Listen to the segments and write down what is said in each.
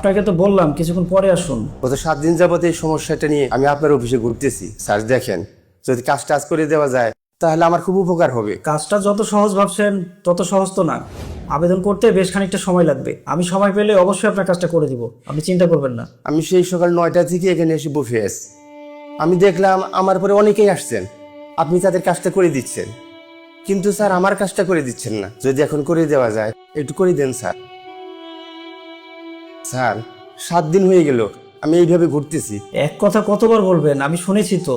আপনাকে তো বললাম কিছুক্ষণ পরে আসুন। গত 7 দিন যাবত এই সমস্যাটা নিয়ে আমি আপনার অফিসে ঘুরতেছি। স্যার দেখেন, যদি কাজটা আজ করে দেওয়া যায় তাহলে আমার খুব উপকার হবে। কাজটা যত সহজ ভাবছেন তত সহজ তো না। আবেদন করতে বেশ খানিকটা সময় লাগবে। আমি সময় পেলে অবশ্যই আপনার কাজটা করে দিব, আপনি চিন্তা করবেন না। আমি সেই সকাল 9টা থেকে এখানে এসে বসে আছি। আমি দেখলাম আমার পরে অনেকেই আসছেন, আপনি তাদের কাজটা করে দিচ্ছেন, কিন্তু স্যার আমার কাজটা করে দিচ্ছেন না। যদি এখন করে দেওয়া যায় একটু করে দেন স্যার। স্যার 7 দিন হয়ে গেল আমি এইভাবে ঘুরতেছি। এক কথা কতবার বলবেন, আমি শুনেছি তো।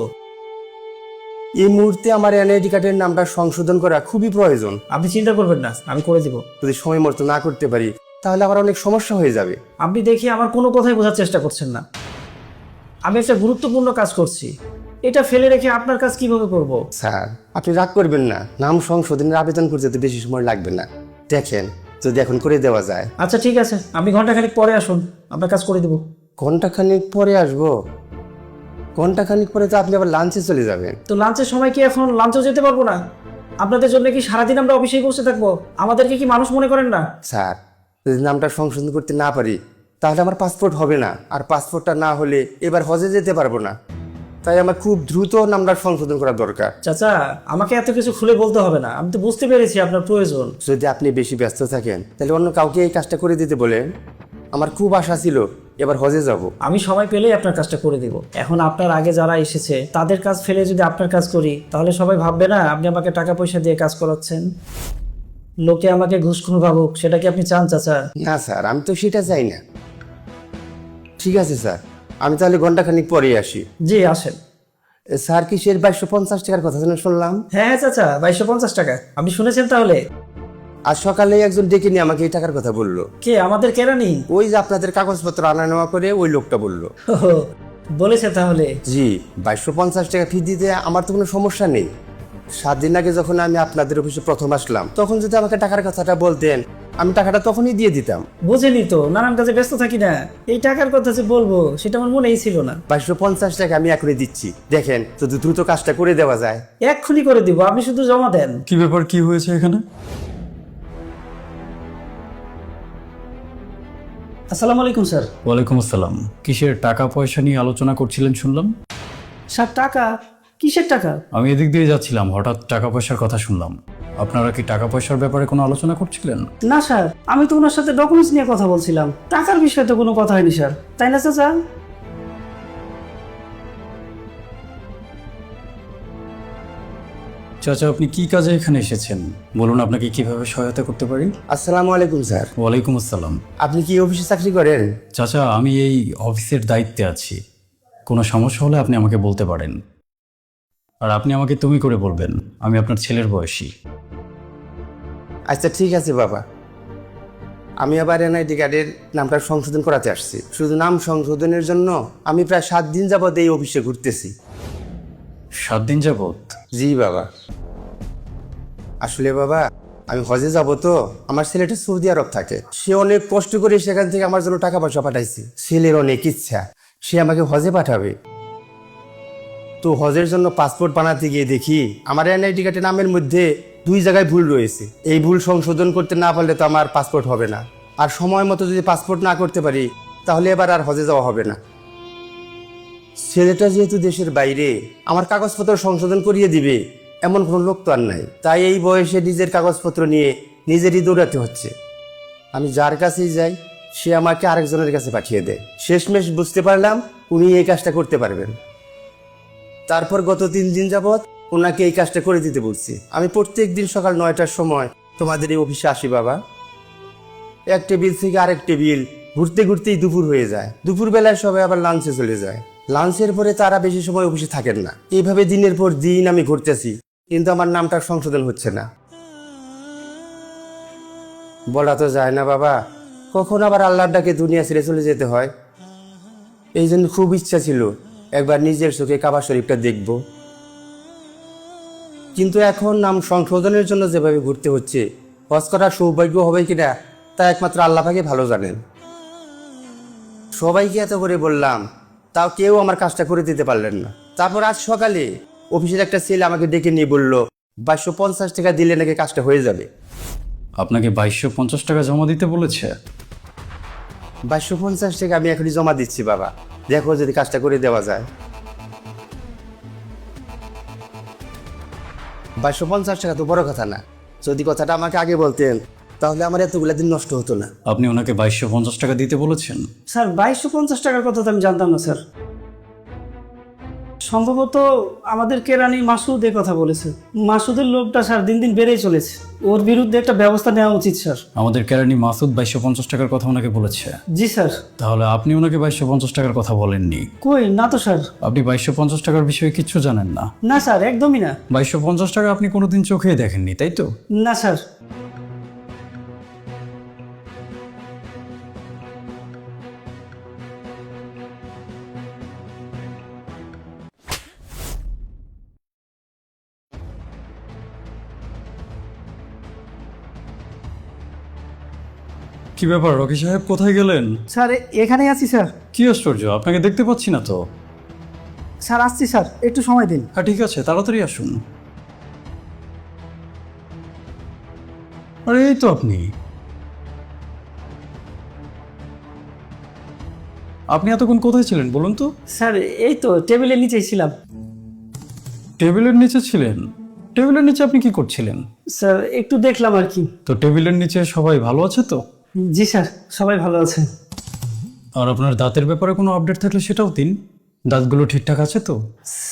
এই মুহূর্তে আমার এনআইডি কার্ডের নামটা সংশোধন করা খুবই প্রয়োজন। আপনি চিন্তা করবেন না, আমি করে দিব। যদি সময় মতো না করতে পারি তাহলে আমার অনেক সমস্যা হয়ে যাবে। আপনি দেখি আমার কোনো কথাই বোঝার চেষ্টা করছেন না। আমি একটা গুরুত্বপূর্ণ কাজ করছি, এটা ফেলে রেখে আপনার কাজ কিভাবে করব? স্যার আপনি রাগ করবেন না, নাম সংশোধনের আবেদন করতে তো বেশি সময় লাগবে না। দেখেন যদি এখন করে দেওয়া যায়। আচ্ছা ঠিক আছে, আপনি ঘন্টাখানেক পরে আসুন, আপনার কাজ করে দেব। ঘন্টাখানিক পরে আসবো? ঘন্টাখানিক পরে তো আপনি আবার লাঞ্চে চলে যাবেন। তো লাঞ্চের সময় কি এখন লাঞ্চও যেতে পারবো না? আপনাদের জন্য কি সারাদিন আমরা অফিসেই বসে থাকবো? আমাদেরকে কি মানুষ মনে করেন না? স্যার যদি নামটা সংশোধন করতে না পারি তাহলে আমার পাসপোর্ট হবে না, আর পাসপোর্টটা না হলে এবার হজে যেতে পারবো না। তাই আমার খুব দ্রুত নামটা সংশোধন করা দরকার। চাচা, আমাকে এত কিছু খুলে বলতে হবে না, আমি তো বুঝতে পেরেছি আপনার প্রয়োজন। যদি আপনি বেশি ব্যস্ত থাকেন তাহলে অন্য কাউকে এই কাজটা করে দিতে বলেন। আমার খুব আশা ছিল এবার হজে যাব। আমি সময় পেলেই আপনার কাজটা করে দিব। এখন আপনার আগে যারা এসেছে তাদের কাজ ফেলে যদি আপনার কাজ করি তাহলে সবাই ভাববে না আপনি আমাকে টাকা পয়সা দিয়ে কাজ করাচ্ছেন। লোকে আমাকে ঘুষখোর ভাবুক, সেটা কি আপনি চান চাচা? না স্যার, আমি তো সেটা চাই না। ঠিক আছে স্যার, আমি তাহলে ঘন্টাখানিক পরেই আসি। জি আসেন। স্যার কিসের 2250 টাকার কথা যেন শুনলাম? হ্যাঁ হ্যাঁ চাচা, 2250 টাকা। আপনি শুনেছেন তাহলে? আজ সকালে একজন ডেকে নিয়ে আমাকে এই টাকার কথা বললো। কে, আমাদের কেরানি? ওই যে আপনাদের কাগজপত্র আনা নেওয়া করে ওই লোকটা বললো। ওহো, বলেছে তাহলে। জি, 2250 টাকা ফি দিতে আমার তো কোনো সমস্যা নেই। 7 দিন আগে যখন আমি আপনাদের অফিসে প্রথম আসলাম তখন যদি আমাকে টাকার কথাটা বলতেন আমি টাকাটা তখনই দিয়ে দিতাম। বুঝেনি তো, নানান কাজে ব্যস্ত থাকি না। এই টাকার কথা যে বলবো সেটা আমার মনেই ছিল না। 2250 টাকা আমি এখনই দিচ্ছি। দেখেন যদি দ্রুত কাজটা করে দেওয়া যায়। এক্ষুনি করে দিব, আপনি শুধু জমা দেন। কি ব্যাপার, কি হয়েছে এখানে? আসসালামু আলাইকুম স্যার। ওয়ালাইকুম আসসালাম। কিসের টাকা পয়সা নিয়ে আলোচনা করছিলেন শুনলাম? স্যার টাকা? কিসের টাকা? আমি এদিক দিয়ে যাচ্ছিলাম, হঠাৎ টাকা পয়সার কথা শুনলাম। আপনারা কি টাকা পয়সার ব্যাপারে কোনো আলোচনা করছিলেন? না স্যার, আমি তো ওনার সাথে ডকুমেন্টস নিয়ে কথা বলছিলাম, টাকার বিষয়ে তো কোনো কথা হয়নি স্যার, তাই না চাচা? চাচা, আপনি কি কাজে এখানে এসেছেন বলুন, আপনাকে কিভাবে সহায়তা করতে পারি? আসসালামু আলাইকুম স্যার। ওয়ালাইকুম আসসালাম। আপনি কি অফিসে চাকরি করেন? চাচা, আমি এই অফিসের দায়িত্বে আছি। কোনো সমস্যা হলে আপনি আমাকে বলতে পারেন, আর আপনি আমাকে তুমি করে বলবেন। আমি আপনার ছেলের বয়সী। আচ্ছা ঠিক আছে বাবা, আমি আবার এনআইডি কার্ডের নামটা সংশোধন করাতে আসছি। শুধু নাম সংশোধনের জন্য আমি প্রায় 7 দিন যাবত এই অফিসে ঘুরতেছি। 7 দিন যাবত? জি বাবা। আসলে বাবা আমি হজে যাব তো, আমার ছেলেটা সৌদি আরব থাকে। সে অনেক কষ্ট করে সেখান থেকে আমার জন্য টাকা পয়সা পাঠাইছে। ছেলের অনেক ইচ্ছা সে আমাকে হজে পাঠাবে। তো হজের জন্য পাসপোর্ট বানাতে গিয়ে দেখি আমার এনআইডি কার্ডের নামের মধ্যে 2 জায়গায় ভুল রয়েছে। এই ভুল সংশোধন করতে না পারলে তো আমার পাসপোর্ট হবে না, আর সময় মতো যদি পাসপোর্ট না করতে পারি তাহলে এবার আর হজে যাওয়া হবে না। ছেলেটা যেহেতু দেশের বাইরে, আমার কাগজপত্র সংশোধন করিয়ে দিবে এমন কোনো লোক তো আর নাই। তাই এই বয়সে নিজের কাগজপত্র নিয়ে নিজেরই দৌড়াতে হচ্ছে। আমি যার কাছেই যাই সে আমাকে আরেকজনের কাছে পাঠিয়ে দেয়। শেষমেশ বুঝতে পারলাম উনি এই কাজটা করতে পারবেন। তারপর গত 3 দিন যাবৎ ওনাকে এই কাজটা করে দিতে বলছি। আমি প্রত্যেক দিন সকাল 9টার সময় তোমাদের এই অফিসে আসি বাবা। এক টেবিল থেকে আরেক টেবিল ঘুরতে ঘুরতেই দুপুর হয়ে যায়। দুপুর বেলায় সবাই আবার লাঞ্চে চলে যায়। লাঞ্চের পরে তারা বেশি সময় অফিসে থাকেন না। এইভাবে দিনের পর দিন আমি ঘুরতেছি, কিন্তু আমার নামটা সংশোধন হচ্ছে না। বলা তো যায় না বাবা, কখন আবার আল্লাহর ডাকে দুনিয়া ছেড়ে চলে যেতে হয়। এই জন্য খুব ইচ্ছা ছিল একবার নিজের চোখে কাবা শরীফটা দেখব, কিন্তু এখন নাম সংশোধনের জন্য যেভাবে ঘুরতে হচ্ছে হজ করার সৌভাগ্য হবে কিনা তা একমাত্র আল্লাহ পাকে ভালো জানেন। সবাইকে এত করে বললাম, তাও কেউ আমার কাজটা করে দিতে পারলেন না। তারপর আজ সকালে অফিসের একটা ছেলে আমাকে ডেকে নিয়ে বলল 2250 টাকা দিলে নাকি কাজটা হয়ে যাবে। আপনাকে 2250 টাকা জমা দিতে বলেছে? 250 টাকা আমি এখনই জমা দিচ্ছি বাবা, দেখো যদি কাজটা করে দেওয়া যায়। 250 টাকা তো বড় কথা না, যদি কথাটা আমাকে আগে বলতেন তাহলে আমার এতগুলা দিন নষ্ট হতো না। আপনি ওনাকে 2250 টাকা দিতে বলেছেন? স্যার 2250 টাকার কথা তো আমি জানতাম না স্যার। সম্ভবত আমাদের কেরানি মাসুদ এ কথা বলেছে। মাসুদের লোকটা স্যার দিন দিন বেড়েই চলেছে, ওর বিরুদ্ধে একটা ব্যবস্থা নেওয়া উচিত স্যার। আমাদের কেরানি মাসুদ 2250 টাকার কথা ওনাকে বলেছে? জি স্যার। তাহলে আপনি ওনাকে 2250 টাকার কথা বলেননি? কই না তো স্যার। আপনি 2250 টাকার বিষয়ে কিচ্ছু জানেন না? না স্যার, একদমই না। 2250 টাকা আপনি কোনোদিন চোখেই দেখেননি, তাই তো? না স্যার। কি ব্যাপার রকি সাহেব, কোথায় গেলেন? স্যার এখানেই আছি স্যার। কি আশ্চর্য, আপনাকে দেখতে পাচ্ছি না তো। স্যার আসছি স্যার, একটু সময় দিন। হ্যাঁ ঠিক আছে, তাড়াতাড়ি আসুন। আরে এই তো আপনি। আপনি এতক্ষণ কোথায় ছিলেন বলুন তো? স্যার এই তো টেবিলের নিচেই ছিলাম। টেবিলের নিচে ছিলেন? টেবিলের নিচে আপনি কি করছিলেন? স্যার একটু দেখলাম আর কি। তো টেবিলের নিচে সবাই ভালো আছে তো? জি স্যার, সবাই ভালো আছে। আর আপনার দাঁতের ব্যাপারে কোনো আপডেট থাকলে সেটাও দিন। দাঁতগুলো ঠিকঠাক আছে তো?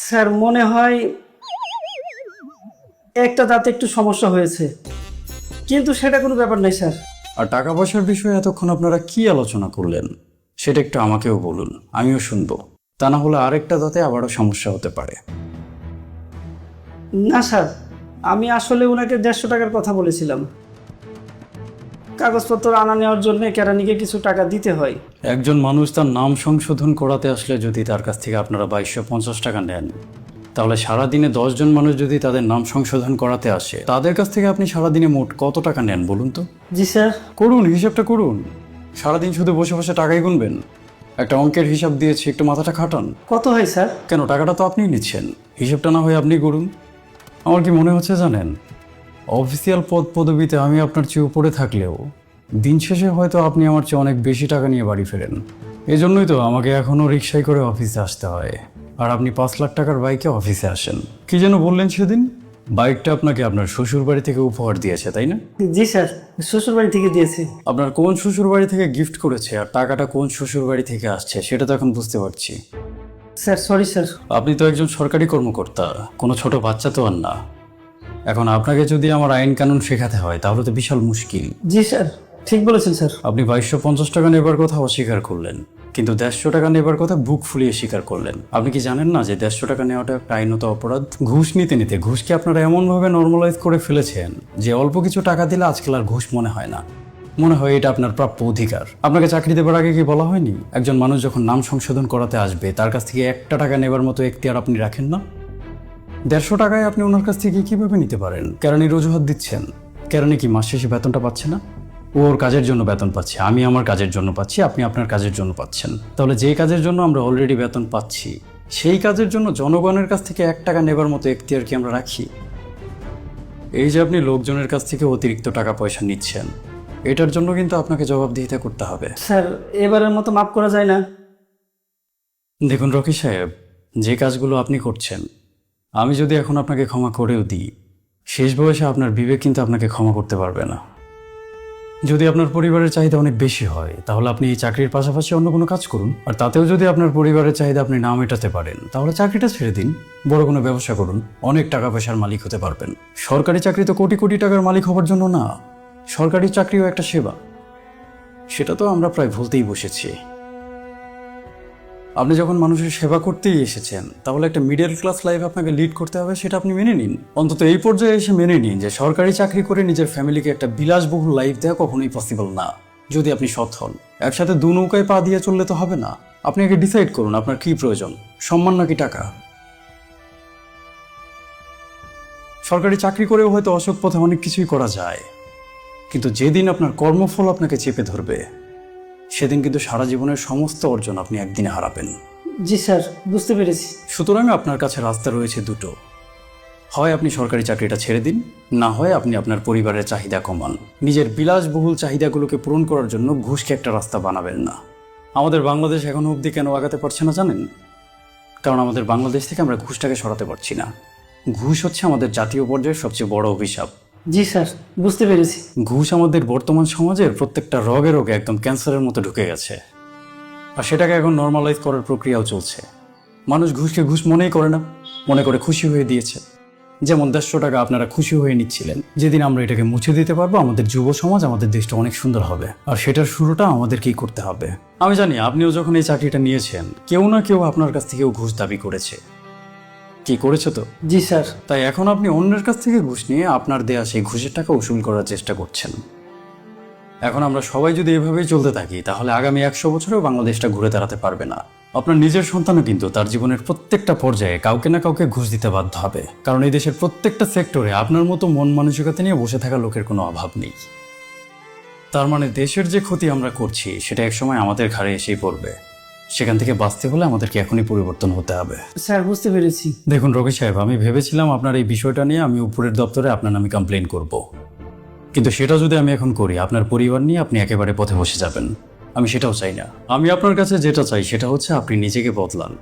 স্যার মনে হয় একটা দাঁতে একটু সমস্যা হয়েছে, কিন্তু সেটা কোনো ব্যাপার নাই স্যার। আর টাকা পয়সার বিষয়ে এতক্ষণ আপনারা কি আলোচনা করলেন সেটা একটু আমাকেও বলুন, আমিও শুনবো। তা না হলে আরেকটা দাঁতে আবারও সমস্যা হতে পারে। না স্যার, আমি আসলে ওনাকে 150 টাকার কথা বলেছিলাম। কাগজপত্র আনা নেওয়ার জন্য কেরানিকে কিছু টাকা দিতে হয়। একজন মানুষ তার নাম সংশোধন করাতে আসলে যদি তার কাছ থেকে আপনারা 2250 টাকা নেন, তাহলে সারাদিনে 10 জন মানুষ যদি তাদের নাম সংশোধন করাতে আসে, তাদের কাছ থেকে আপনি সারাদিনে মোট কত টাকা নেন বলুন তো? জি স্যার। করুন, হিসাবটা করুন। সারাদিন শুধু বসে বসে টাকাই গুনবেন? একটা অঙ্কের হিসাব দিয়েছি, একটু মাথাটা খাটান। কত হয় স্যার? কেন, টাকাটা তো আপনিই নিচ্ছেন, হিসাবটা না হয় আপনি করুন। আমার কি মনে হচ্ছে জানেন, অফিসিয়াল পদ পদবিতে আমি আপনার চেয়ে উপরে থাকলেও দিন শেষে হয়তো আপনি আমার চেয়ে অনেক বেশি টাকা নিয়ে বাড়ি ফেরেন। এজন্যই তো আমাকে এখনও রিক্সায় করে অফিসে আসতে হয়, আর আপনি 5 লাখ টাকার বাইকে অফিসে আসেন। কি যেন বললেন সেদিন? বাইকটা আপনাকে আপনার শ্বশুর বাড়ি থেকে উপহার দিয়েছে, তাই না? জি স্যার, শ্বশুর বাড়ি থেকে দিয়েছি। আপনার কোন শ্বশুর বাড়ি থেকে গিফট করেছে আর টাকাটা কোন শ্বশুর বাড়ি থেকে আসছে সেটা তো এখন বুঝতে পারছি। Sir sorry sir. আপনি তো একজন সরকারি কর্মকর্তা, কোনো ছোট বাচ্চা তো আর না। এখন আপনাকে যদি আমার আইন কানুন শেখাতে হয় তাহলে তো বিশাল মুশকিল। জি স্যার, ঠিক বলেছেন স্যার। আপনি 2250 টাকা নেবার কথা অস্বীকার করলেন, কিন্তু 150 টাকা নেবার কথা বুক ফুলিয়ে স্বীকার করলেন। আপনি কি জানেন না যে 150 টাকা নেওয়াটা একটা আইনত অপরাধ? ঘুষ নিতে নিতে ঘুষকে আপনারা এমনভাবে নর্মালাইজ করে ফেলেছেন যে অল্প কিছু টাকা দিলে আজকাল আর ঘুষ মনে হয় না, মনে হয় এটা আপনার প্রাপ্য অধিকার। আপনাকে চাকরি দেবার আগে কি বলা হয়নি একজন মানুষ যখন নাম সংশোধন করাতে আসবে তার কাছ থেকে 1 টাকা নেবার মতো এখতিয়ার আপনি রাখেন না? 150 টাকায় আপনি ওনার কাছ থেকে কিভাবে নিতে পারেন? কেরানির অজুহাত দিচ্ছেন। কেরানি কি মাস শেষে বেতনটা পাচ্ছে না? ও ওর কাজের জন্য বেতন পাচ্ছে, আমি আমার কাজের জন্য পাচ্ছি, আপনি আপনার কাজের জন্য পাচ্ছেন। তাহলে যেই কাজের জন্য আমরা অলরেডি বেতন পাচ্ছি সেই কাজের জন্য জনগণের কাছ থেকে 1 টাকা নেবার মতো এখতিয়ার কি আমরা রাখি? এই যে আপনি লোকজনের কাছ থেকে অতিরিক্ত টাকা পয়সা নিচ্ছেন, এটার জন্য কিন্তু আপনাকে জবাবদিহিতা করতে হবে। স্যার এবারের মতো মাফ করা যায় না? দেখুন রকি সাহেব, যে কাজগুলো আপনি করছেন আমি যদি এখন আপনাকে ক্ষমা করেও দিই, শেষ বয়সে আপনার বিবেক কিন্তু আপনাকে ক্ষমা করতে পারবে না। যদি আপনার পরিবারের চাহিদা অনেক বেশি হয় তাহলে আপনি এই চাকরির পাশাপাশি অন্য কোনো কাজ করুন, আর তাতেও যদি আপনার পরিবারের চাহিদা আপনি না মেটাতে পারেন তাহলে চাকরিটা ছেড়ে দিন, বড় কোনো ব্যবসা করুন, অনেক টাকা পয়সার মালিক হতে পারবেন। সরকারি চাকরি তো কোটি কোটি টাকার মালিক হওয়ার জন্য না, সরকারি চাকরিও একটা সেবা, সেটা তো আমরা প্রায় ভুলতেই বসেছি। আপনি যখন মানুষের সেবা করতেই এসেছেন তাহলে একটা মিডল ক্লাস লাইফ আপনাকে লিড করতে হবে, সেটা আপনি মেনে নিন। অন্তত এই পর্যায়ে এসে মেনে নিন যে সরকারি চাকরি করে নিজের ফ্যামিলিকে একটা বিলাসবহুল লাইফ দেওয়া কখনোই পসিবল না যদি আপনি সৎ হন। একসাথে 2 নৌকায় পা দিয়ে চললে তো হবে না। আপনি আগে ডিসাইড করুন আপনার কি প্রয়োজন, সম্মান নাকি টাকা। সরকারি চাকরি করেও হয়তো অসৎ পথে অনেক কিছুই করা যায়, কিন্তু যেদিন আপনার কর্মফল আপনাকে চেপে ধরবে সেদিন কিন্তু সারা জীবনের সমস্ত অর্জন আপনি একদিনে হারাবেন। জি স্যার, বুঝতে পেরেছি। সুতরাং আপনার কাছে রাস্তা রয়েছে দুটো। হয় আপনি সরকারি চাকরিটা ছেড়ে দিন, না হয় আপনি আপনার পরিবারের চাহিদা কমান। নিজের বিলাসবহুল চাহিদাগুলোকে পূরণ করার জন্য ঘুষকে একটা রাস্তা বানাবেন না। আমাদের বাংলাদেশ এখনো অবধি কেন আগাতে পারছে না জানেন? কারণ আমাদের বাংলাদেশ থেকে আমরা ঘুষটাকে সরাতে পারছি না। ঘুষ হচ্ছে আমাদের জাতীয় পর্যায়ের সবচেয়ে বড় অভিশাপ। জি স্যার, বুঝতে পেরেছি। ঘুষ আমাদের বর্তমান সমাজের প্রত্যেকটা রোগে রোগে একদম ক্যান্সারের মতো ঢুকে গেছে, আর সেটাকে এখন নর্মালাইজ করার প্রক্রিয়াও চলছে। মানুষ ঘুষকে ঘুষ মনেই করে না, মনে করে খুশি হয়ে দিয়েছে। যেমন 150 টাকা আপনারা খুশি হয়ে নিচ্ছিলেন। যেদিন আমরা এটাকে মুছে দিতে পারবো, আমাদের যুব সমাজ, আমাদের দেশটা অনেক সুন্দর হবে। আর সেটার শুরুটা আমাদেরকেই করতে হবে। আমি জানি আপনিও যখন এই চাকরিটা নিয়েছেন, কেউ না কেউ আপনার কাছ থেকেও ঘুষ দাবি করেছে। কি করেছে তো? জি স্যার। তাই এখন আপনি অন্যের কাছ থেকে ঘুষ নিয়ে আপনার দেয়া সেই ঘুষের টাকা উসুল করার চেষ্টা করছেন। এখন আমরা সবাই যদি এভাবেই চলতে থাকি, তাহলে আগামী 100 বছরেও বাংলাদেশটা ঘুরে দাঁড়াতে পারবে না। আপনার নিজের সন্তানও কিন্তু তার জীবনের প্রত্যেকটা পর্যায়ে কাউকে না কাউকে ঘুষ দিতে বাধ্য হবে। কারণ এই দেশের প্রত্যেকটা সেক্টরে আপনার মতো মন মানসিকতা নিয়ে বসে থাকা লোকের কোনো অভাব নেই। তার মানে দেশের যে ক্ষতি আমরা করছি, সেটা একসময় আমাদের ঘাড়ে এসেই পড়বে। সেখান থেকে বাঁচতে হলে আমাদেরকে এখনই পরিবর্তন হতে হবে। স্যার, বুঝতে পেরেছি। দেখুন রকি সাহেব, আমি ভেবেছিলাম আপনার এই বিষয়টা নিয়ে আমি উপরের দপ্তরে আপনার নামে কমপ্লেন করব, কিন্তু সেটা যদি আমি এখন করি, আপনার পরিবার নিয়ে আপনি একেবারে পথে বসে যাবেন। আমি সেটাও চাই না। আমি আপনার কাছে যেটা চাই সেটা হচ্ছে আপনি নিজেকে বদলান,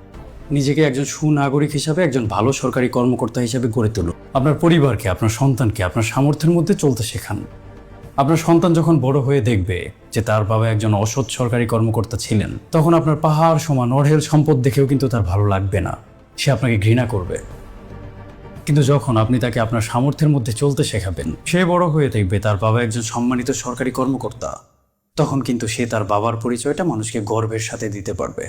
নিজেকে একজন সুনাগরিক হিসাবে, একজন ভালো সরকারি কর্মকর্তা হিসাবে গড়ে তুলুন। আপনার পরিবারকে, আপনার সন্তানকে আপনার সামর্থ্যের মধ্যে চলতে শেখান। আপনার সন্তান যখন বড় হয়ে দেখবে যে তার বাবা একজন অসৎ সরকারি কর্মকর্তা ছিলেন, তখন আপনার পাহাড় সমান অঢেল সম্পদ দেখেও কিন্তু তার ভালো লাগবে না, সে আপনাকে ঘৃণা করবে। কিন্তু যখন আপনি তাকে আপনার সামর্থ্যের মধ্যে চলতে শেখাবেন, সে বড় হয়ে দেখবে তার বাবা একজন সম্মানিত সরকারি কর্মকর্তা, তখন কিন্তু সে তার বাবার পরিচয়টা মানুষকে গর্বের সাথে দিতে পারবে।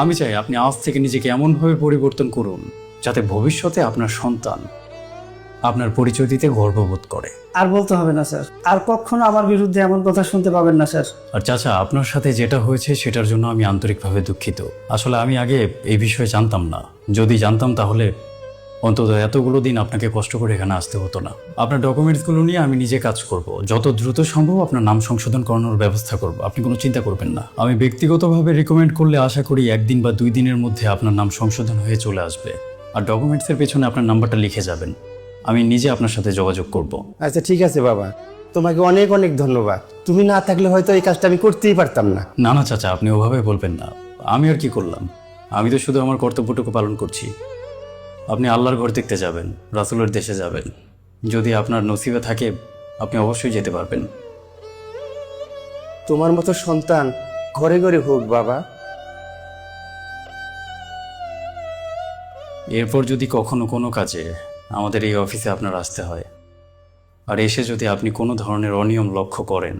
আমি চাই আপনি আজ থেকে নিজেকে এমনভাবে পরিবর্তন করুন যাতে ভবিষ্যতে আপনার সন্তান আপনার পরিচয় দিতে গর্ববোধ করে। আর বলতে হবে না স্যার, আর কখনো আমার বিরুদ্ধে এমন কথা শুনতে পাবেন না স্যার। আর চাচা, আপনার সাথে যেটা হয়েছে সেটার জন্য আমি আন্তরিকভাবে দুঃখিত। আসলে আমি আগে এই বিষয়ে জানতাম না। যদি জানতাম তাহলে অন্তত এতগুলো দিন আপনাকে কষ্ট করে এখানে আসতে হতো না। আপনার ডকুমেন্টসগুলো নিয়ে আমি নিজে কাজ করব, যত দ্রুত সম্ভব আপনার নাম সংশোধন করানোর ব্যবস্থা করব। আপনি কোনো চিন্তা করবেন না। আমি ব্যক্তিগতভাবে রিকমেন্ড করলে আশা করি 1 দিন বা 2 দিনের মধ্যে আপনার নাম সংশোধন হয়ে চলে আসবে। আর ডকুমেন্টসের পেছনে আপনার নাম্বারটা লিখে যাবেন, আমি নিজে আপনার সাথে যোগাযোগ করব। আচ্ছা ঠিক আছে বাবা, তোমাকে অনেক অনেক ধন্যবাদ। তুমি না থাকলে হয়তো এই কাজটা আমি করতেই পারতাম না। না না চাচা, আপনি ওভাবে বলবেন না। আমি আর কি করলাম? আমি তো শুধু আমার কর্তব্যটুকু পালন করছি। আপনি আল্লাহর ঘর দেখতে যাবেন, রাসূলের দেশে যাবেন। যদি আপনার নসিবে থাকে, আপনি অবশ্যই যেতে পারবেন। তোমার মতো সন্তান ঘরে ঘরে হোক বাবা। এরপর যদি কখনো কোনো কাজে আমাদের এই অফিসে আপনার আসতে হয়, আর এসে যদি আপনি কোনো ধরনের অনিয়ম লক্ষ্য করেন,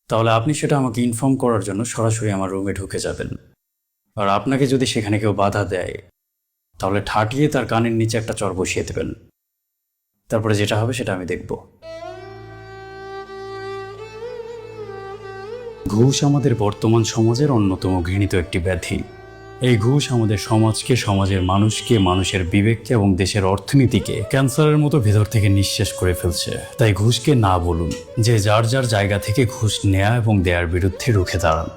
তাহলে আপনি সেটা আমাকে ইনফর্ম করার জন্য সরাসরি আমার রুমে ঢুকে যাবেন। আর আপনাকে যদি সেখানে কেউ বাধা দেয়, তাহলে ঠাটিয়ে তার কানের নিচে একটা চর বসিয়ে দেবেন। তারপরে যেটা হবে সেটা আমি দেখব। ঘুষ আমাদের বর্তমান সমাজের অন্যতম ঘৃণিত একটি ব্যাধি। এই ঘুষ আমাদের সমাজকে, সমাজের মানুষকে, মানুষের বিবেককে এবং দেশের অর্থনীতিকে ক্যান্সারের মতো ভেতর থেকে নিঃশেষ করে ফেলছে। তাই ঘুষকে না বলুন। যে যার যার জায়গা থেকে ঘুষ নেয়া এবং দেয়ার বিরুদ্ধে রুখে দাঁড়ান।